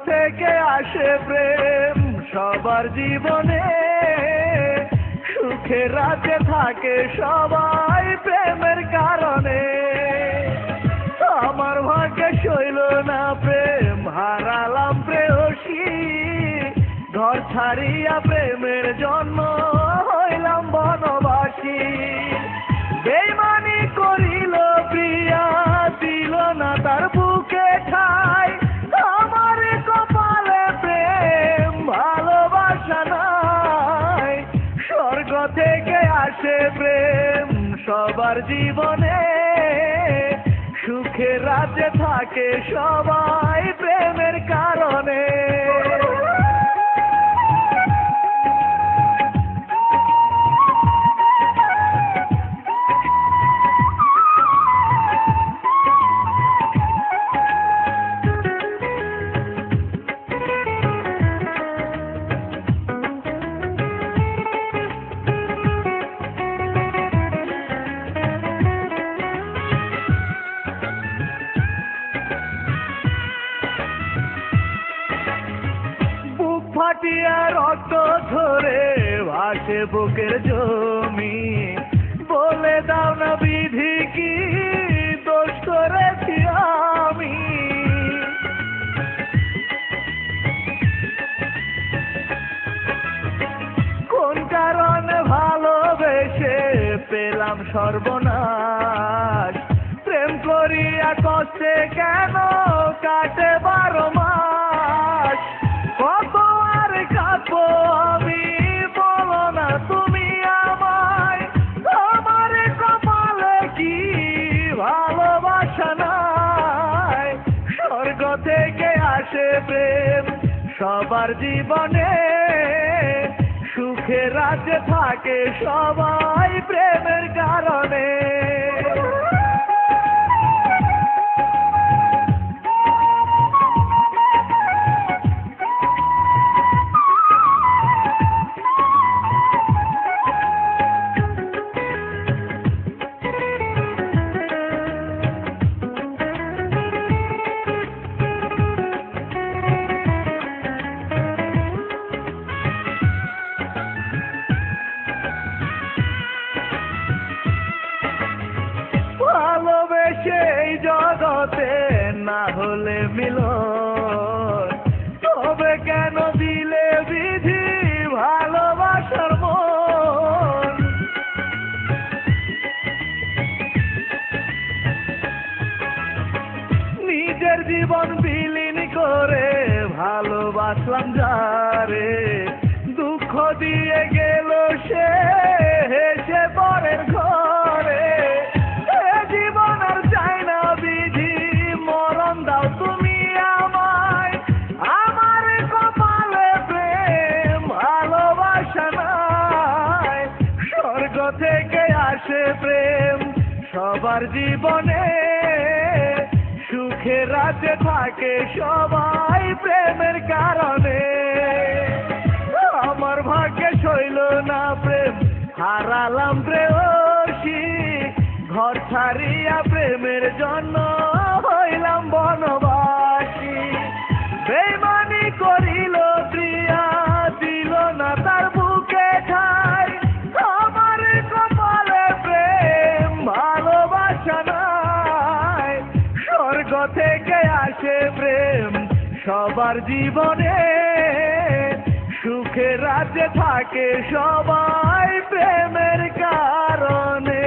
থেকে আসে প্রেম সবার জীবনে, সুখের রাতে থাকে সবাই প্রেমের কারণে। আমার ভাগ্যে সইল না প্রেম, হারালাম প্রেয়সী, ঘর ছাড়িয়া প্রেমের জন্ম হইলাম বনবাসী। বেইমানি করিল প্রিয়া, দিল না তার বুকে ঠাই, আমার কপালে প্রেম ভালোবাসা নাই। স্বর্গ থেকে আসে প্রেম সবার জীবনে, সুখের রাতে থাকে সবাই প্রেমের কারণে। ফাটিয়া রক্ত ঝরে ভাসে বুকের জমি, বলে দাও না বিধি কি দোষ করেছি আমি। কোন কারণে ভালোবেসে পেলাম সর্বনাশ, প্রেম করিয়া কষ্টে কেন কাটে 12 মাস। কত আর কাঁদবো আমি, বলো না তুমি আমায়, আমার কপালে কি ভালোবাসা নাই। স্বর্গ থেকে আসে প্রেম সবার জীবনে, সুখের রাতে থাকে সবাই প্রেমের কারণে। ভালোবেসে এই জগতে না হলে মিলন, তবে কেন দিলে বিধি ভালোবাসার মন। নিজের জীবন বিলীন করে ভালোবাসলাম যারে, দুঃখ দিয়ে গেল সে হেসে পরের ঘরে। জীবন আর চাই না বিধি, মরণ দাও তুমি আমায়, আমার কপালে প্রেম ভালোবাসা নাই। স্বর্গ থেকে আসে প্রেম সবার জীবনে, সুখের রাতে থাকে সবাই প্রেমের কারণে। আমার ভাগ্যে সইল না প্রেম, হারালাম প্রেয়সী, ঘর ছাড়িয়া প্রেমের জন্য হইলাম বনবাসী। বেইমানি করিল প্রিয়া, দিল না তার বুকে ঠাই, আমার কপালে প্রেম ভালোবাসা নাই। স্বর্গ থেকে আসে প্রেম সবার জীবনে, সুখের রাতে থাকে সবাই প্রেমের কারণে।